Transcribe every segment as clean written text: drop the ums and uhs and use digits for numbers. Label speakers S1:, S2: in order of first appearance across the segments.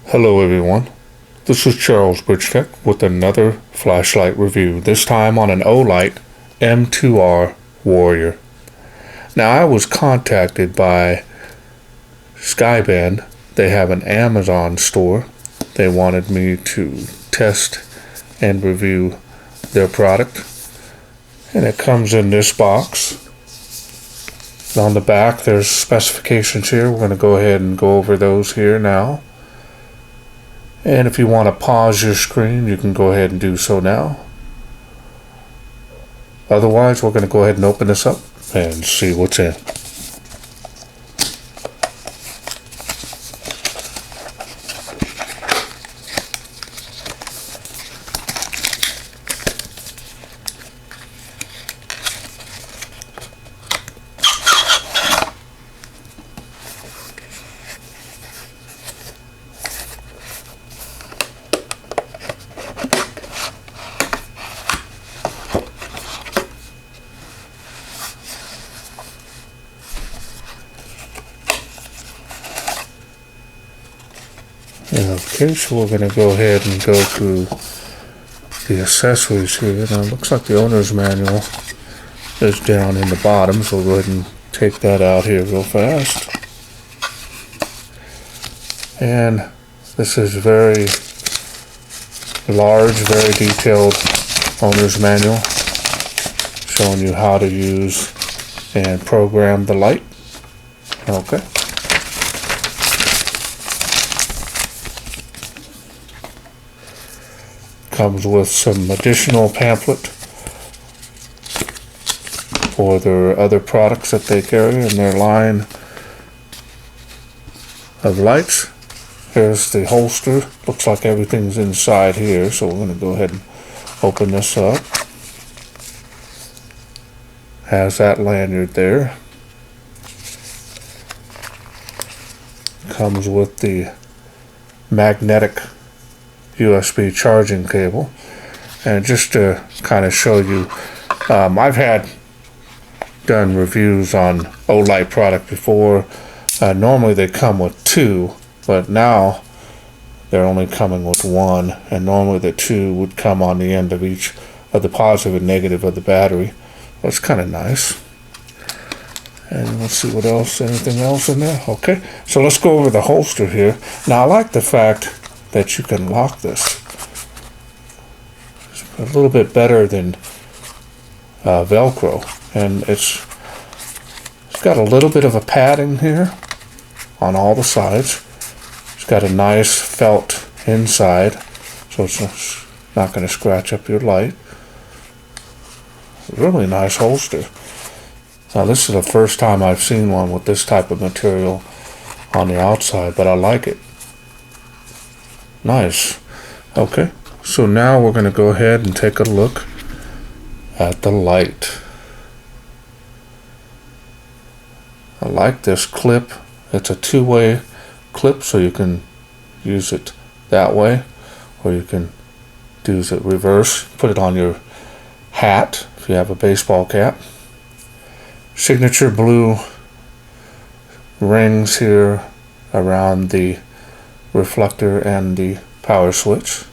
S1: Hello everyone, this is Charles BridgTec with another flashlight review, this time on an Olight M2R Warrior. Now I was contacted by Skyband. They have an Amazon store. They wanted me to test and review their product, and it comes in this box. And on the back there's specifications here. We're going to go ahead and go over those here now. And if you want to pause your screen, you can go ahead and do so now. Otherwise, we're going to go ahead and open this up and see what's in. Okay, so we're going to go ahead and go through the accessories here. Now it looks like the owner's manual is down in the bottom, so we'll go ahead and take that out here real fast. And this is very large, very detailed owner's manual showing you how to use and program the light. Okay. Comes with some additional pamphlet for their other products that they carry in their line of lights. Here's the holster. Looks like everything's inside here, so we're going to go ahead and open this up. Has that lanyard there. Comes with the magnetic USB charging cable. And just to kind of show you, I've had done reviews on Olight product before. Normally they come with two, but now they're only coming with one, and normally the two would come on the end of each of the positive and negative of the battery. That's kind of nice. And let's see what else, anything else in there. Okay, so let's go over the holster here. Now I like the fact that you can lock this. It's a little bit better than Velcro, and it's got a little bit of a padding here on all the sides. It's got a nice felt inside, so it's not going to scratch up your light. Really nice holster. Now this is the first time I've seen one with this type of material on the outside, but I like it. Nice. Okay, so now we're going to go ahead and take a look at the light. I like this clip. It's a two-way clip, so you can use it that way, or you can use it reverse. Put it on your hat if you have a baseball cap. Signature blue rings here around the reflector and the power switch.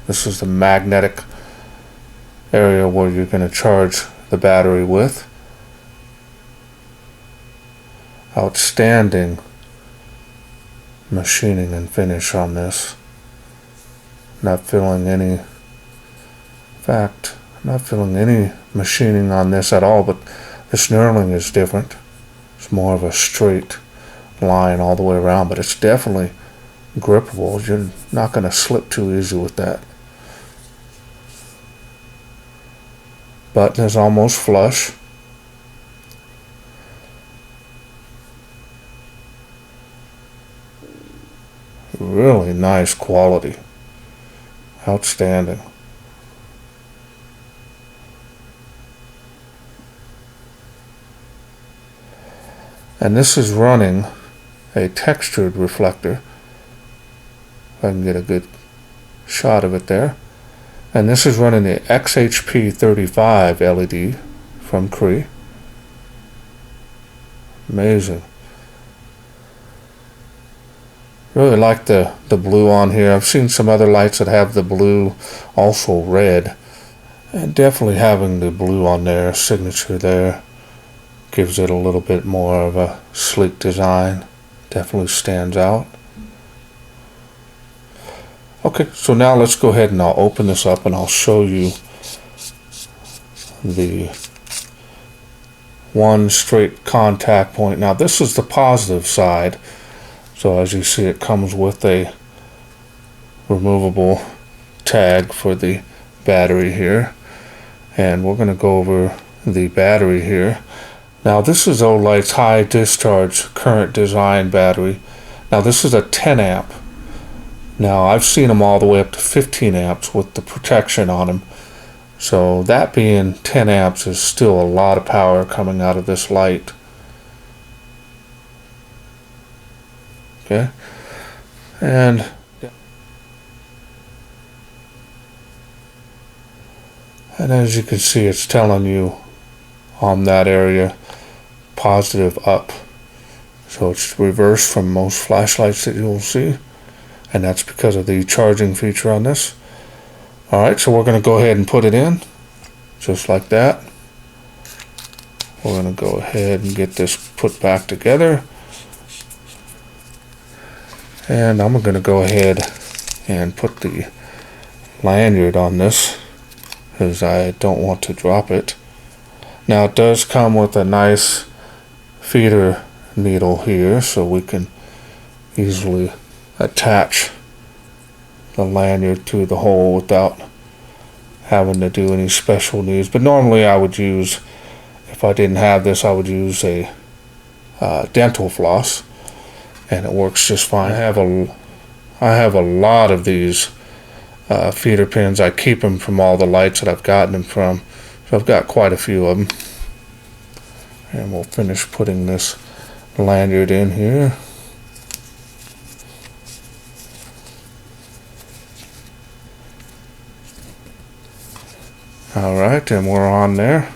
S1: This is the magnetic area where you're going to charge the battery with. Outstanding machining and finish on this. Not feeling any, in fact, not feeling any machining on this at all, but this knurling is different. It's more of a straight line all the way around, but it's definitely grippable. You're not going to slip too easy with that. Button is almost flush. Really nice quality. Outstanding. And this is running a textured reflector. If I can get a good shot of it there. And this is running the XHP35 LED from Cree. Amazing. Really like the blue on here. I've seen some other lights that have the blue, also red. And definitely having the blue on there, signature there, gives it a little bit more of a sleek design. Definitely stands out. Okay, so now let's go ahead and I'll open this up and I'll show you the one straight contact point. Now this is the positive side. So as you see, it comes with a removable tag for the battery here. And we're going to go over the battery here. Now this is Olight's high discharge current design battery. Now this is a 10 amp. Now I've seen them all the way up to 15 amps with the protection on them. So that being 10 amps is still a lot of power coming out of this light. Okay. And as you can see, it's telling you on that area positive up. So it's reversed from most flashlights that you'll see. And that's because of the charging feature on this. Alright, so we're going to go ahead and put it in. Just like that. We're going to go ahead and get this put back together. And I'm going to go ahead and put the lanyard on this, because I don't want to drop it. Now it does come with a nice feeder needle here, so we can easily attach the lanyard to the hole without having to do any special needs. But normally I would use, if I didn't have this, I would use a dental floss, and it works just fine. I have a lot of these feeder pins. I keep them from all the lights that I've gotten them from, so I've got quite a few of them. And we'll finish putting this lanyard in here. Alright, and we're on there.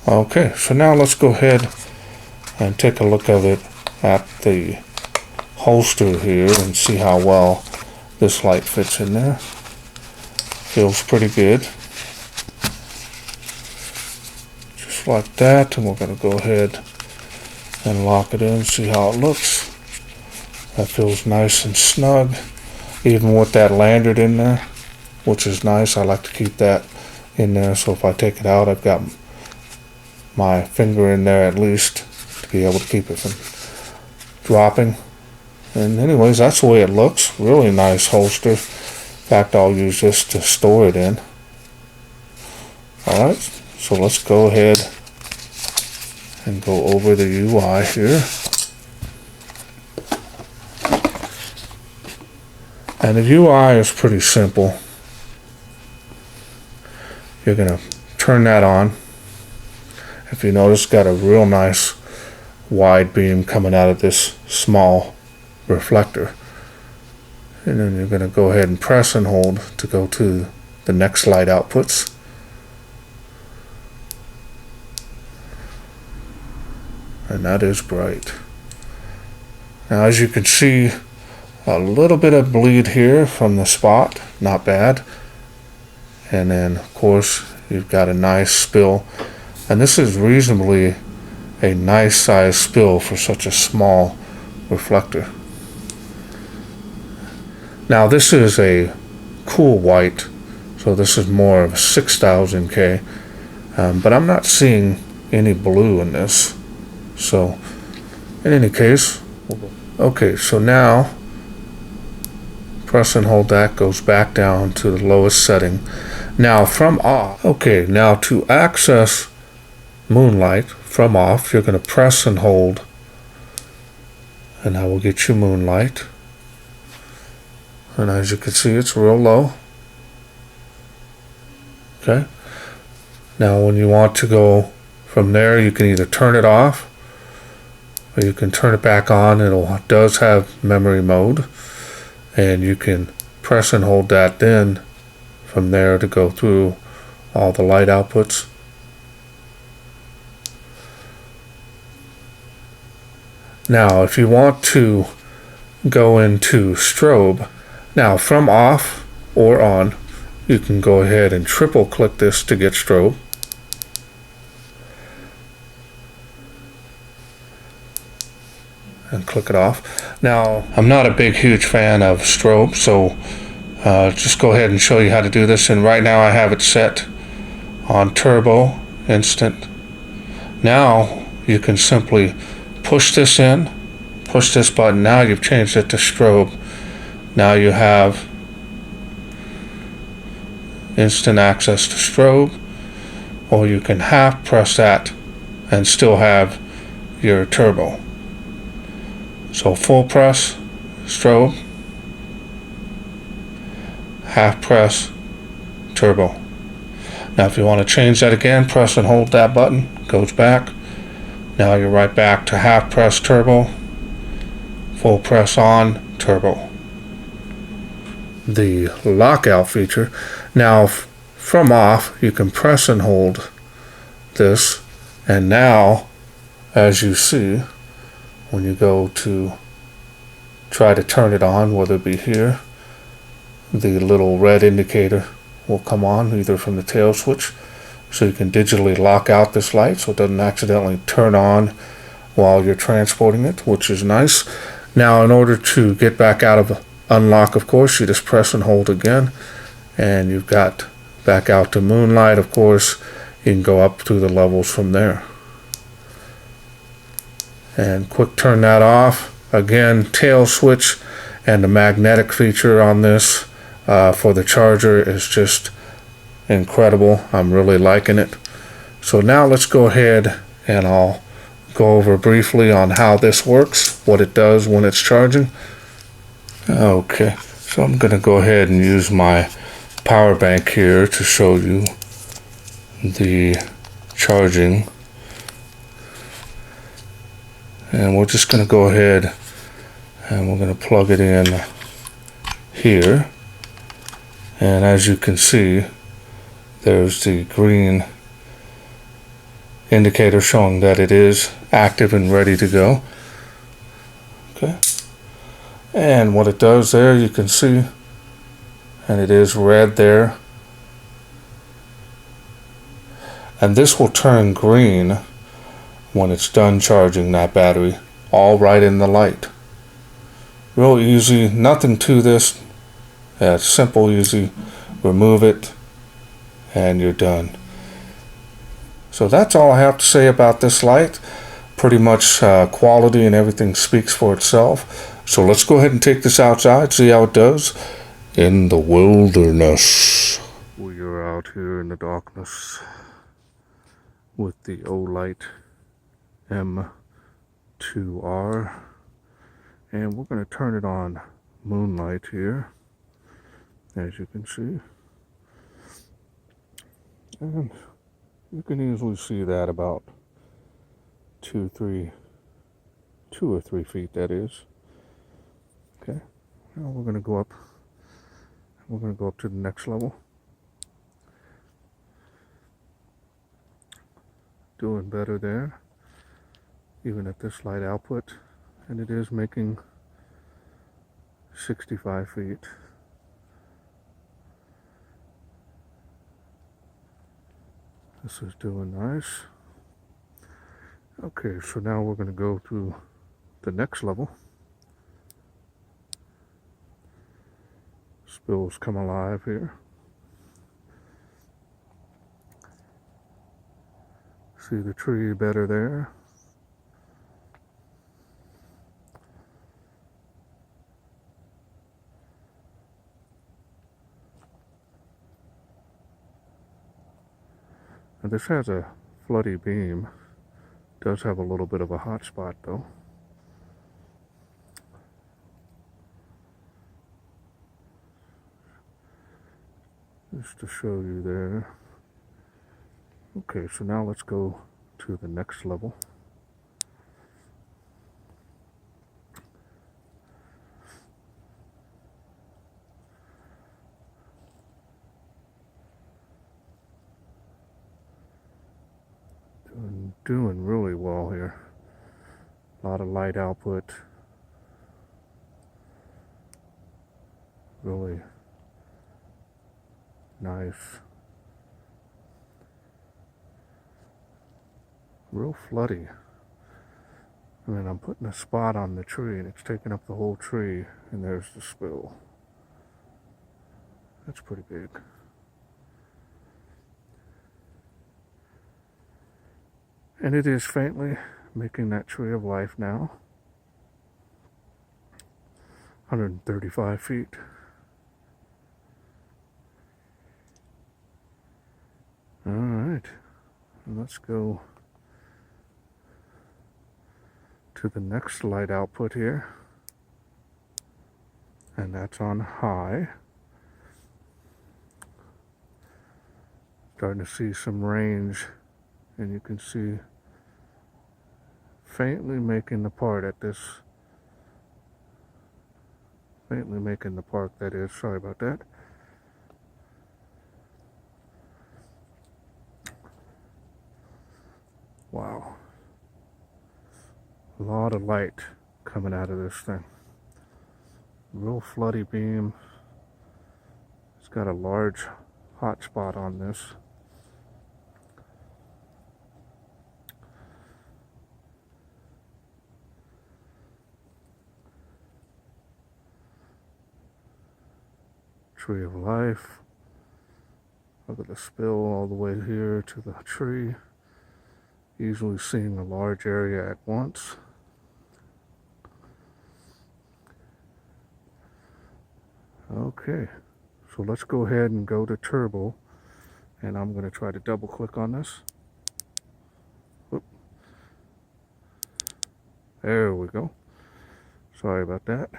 S1: Okay, so now let's go ahead and take a look at it at the holster here and see how well this light fits in there. Feels pretty good. Just like that, and we're going to go ahead and lock it in, see how it looks. That feels nice and snug, even with that lanyard in there, which is nice. I like to keep that in there, so if I take it out, I've got my finger in there at least to be able to keep it from dropping. And anyways, that's the way it looks. Really nice holster. In fact, I'll use this to store it in. Alright, so let's go ahead and go over the UI here. And the UI is pretty simple. You're going to turn that on. If you notice, got a real nice wide beam coming out of this small reflector. And then you're going to go ahead and press and hold to go to the next light outputs. And that is bright. Now as you can see, a little bit of bleed here from the spot, not bad. And then of course you've got a nice spill, and this is reasonably a nice size spill for such a small reflector. Now this is a cool white, so this is more of a 6000K, but I'm not seeing any blue in this. So in any case, okay, so now press and hold, that goes back down to the lowest setting. Now from off, okay, now to access moonlight from off, you're going to press and hold, and I will get you moonlight. And as you can see, it's real low. Okay. Now when you want to go from there, you can either turn it off or you can turn it back on. It does have memory mode, and you can press and hold that then from there to go through all the light outputs. Now, if you want to go into strobe, now from off or on, you can go ahead and triple click this to get strobe. And click it off. Now, I'm not a huge fan of strobe, so just go ahead and show you how to do this. And right now I have it set on turbo instant. Now you can simply push this in, push this button. Now you've changed it to strobe. Now you have instant access to strobe, or you can half press that and still have your turbo. So full press, strobe, half press, turbo. Now if you want to change that again, press and hold that button, goes back. Now you're right back to half press turbo, full press on, turbo. The lockout feature. Now from off, you can press and hold this, and now, as you see, when you go to try to turn it on, whether it be here, the little red indicator will come on either from the tail switch, so you can digitally lock out this light so it doesn't accidentally turn on while you're transporting it, which is nice. Now in order to get back out of unlock, of course, you just press and hold again, and you've got back out to moonlight. Of course, you can go up through the levels from there. And quick turn that off. Again, tail switch and the magnetic feature on this for the charger is just incredible. I'm really liking it. So now let's go ahead and I'll go over briefly on how this works, what it does when it's charging. Okay, so I'm going to go ahead and use my power bank here to show you the charging. And we're just going to go ahead and we're going to plug it in here. And as you can see, there's the green indicator showing that it is active and ready to go. Okay. And what it does there, you can see, and it is red there. And this will turn green when it's done charging that battery, all right in the light. Real easy, nothing to this. It's simple, easy. Remove it and you're done. So that's all I have to say about this light. Pretty much quality and everything speaks for itself. So let's go ahead and take this outside, see how it does in the wilderness. We are out here in the darkness with the Olight M2R, and we're going to turn it on moonlight here, as you can see, and you can easily see that about 2 or 3 feet, that is. Okay, now we're going to go up to the next level. Doing better there, even at this light output, and it is making 65 feet. This is doing nice. Okay, so now we're going to go to the next level. Spills come alive here. See the tree better there. And this has a floody beam. Does have a little bit of a hot spot though. Just to show you there. Okay, so now let's go to the next level. Doing really well here. A lot of light output. Really nice. Real floody. And then I'm putting a spot on the tree and it's taking up the whole tree, and there's the spill. That's pretty big. And it is faintly making that tree of life now. 135 feet. All right, let's go to the next light output here, and that's on high. Starting to see some range, and you can see faintly making the part at this, faintly making the park, that is, sorry about that. Wow. A lot of light coming out of this thing. Real floody beam. It's got a large hot spot on this. Tree of life. Look at the spill all the way here to the tree. Easily seeing a large area at once. Okay, so let's go ahead and go to turbo, and I'm going to try to double click on this. Whoop. There we go. Sorry about that.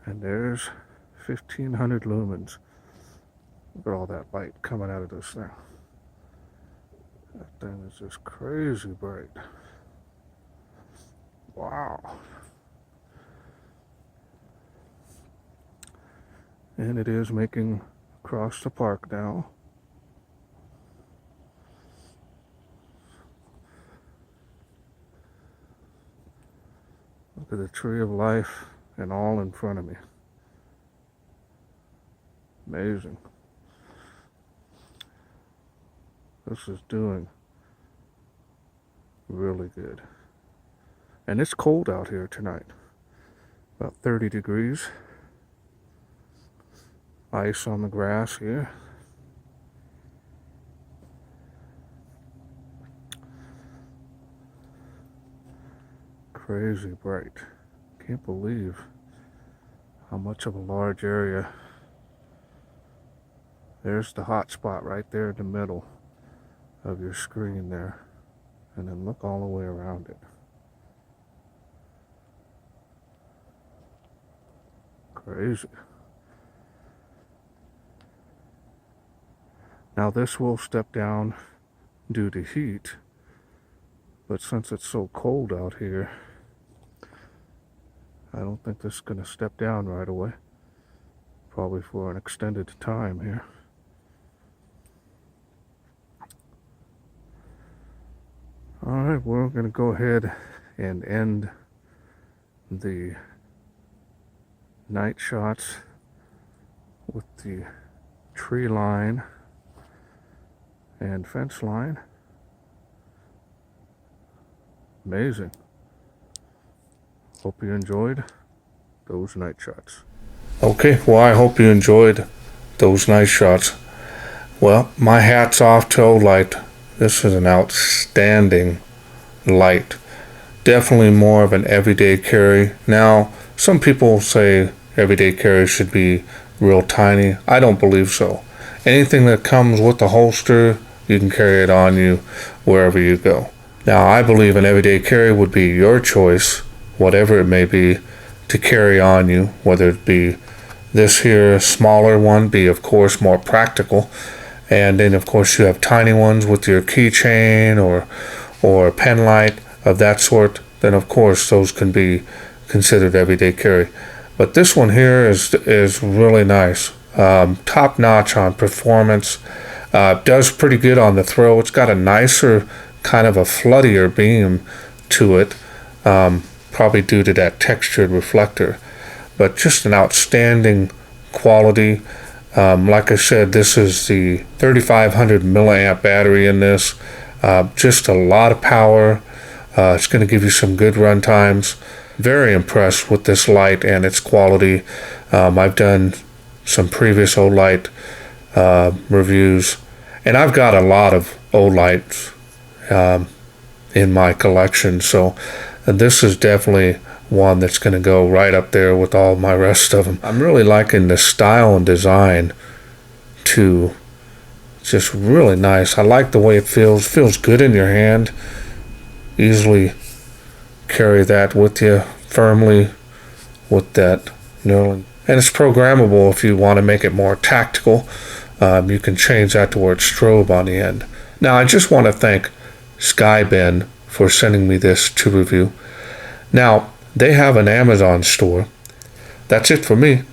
S1: And there's 1500 lumens. Look at all that light coming out of this thing. That thing is just crazy bright. Wow. And it is making across the park now. Look at the tree of life and all in front of me. Amazing. This is doing really good. And it's cold out here tonight. About 30 degrees. Ice on the grass here. Crazy bright. Can't believe how much of a large area. There's the hot spot right there in the middle of your screen there. And then look all the way around it. Crazy. Now this will step down due to heat, but since it's so cold out here, I don't think this is going to step down right away. Probably for an extended time here. Alright, we're going to go ahead and end the night shots with the tree line and fence line. Amazing. Hope you enjoyed those night shots. Okay, well, I hope you enjoyed those night shots. Well, my hat's off to Olight. This is an outstanding light. Definitely more of an everyday carry. Now, some people say everyday carry should be real tiny. I don't believe so. Anything that comes with the holster, you can carry it on you wherever you go. Now, I believe an everyday carry would be your choice, whatever it may be, to carry on you, whether it be this here smaller one, be of course more practical, and then of course you have tiny ones with your keychain or pen light of that sort, then of course those can be considered everyday carry. But this one here is really nice. Top notch on performance. Does pretty good on the throw. It's got a nicer, kind of a floodier beam to it. probably due to that textured reflector. But just an outstanding quality. Like I said, this is the 3500 milliamp battery in this. Just a lot of power. It's going to give you some good run times. Very impressed with this light and its quality. I've done some previous Olight reviews, and I've got a lot of Olights in my collection, so this is definitely one that's going to go right up there with all my rest of them. I'm really liking the style and design too. Just really nice. I like the way it feels good in your hand. Easily carry that with you firmly with that knurling. And it's programmable if you want to make it more tactical. You can change that to where it's strobe on the end. Now I just want to thank Skyben for sending me this to review. Now they have an Amazon store. That's it for me.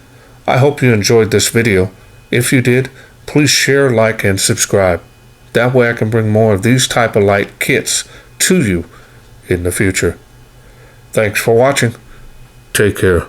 S1: I hope you enjoyed this video. If you did, please share, like, and subscribe. That way I can bring more of these type of light kits to you in the future. Thanks for watching. Take care.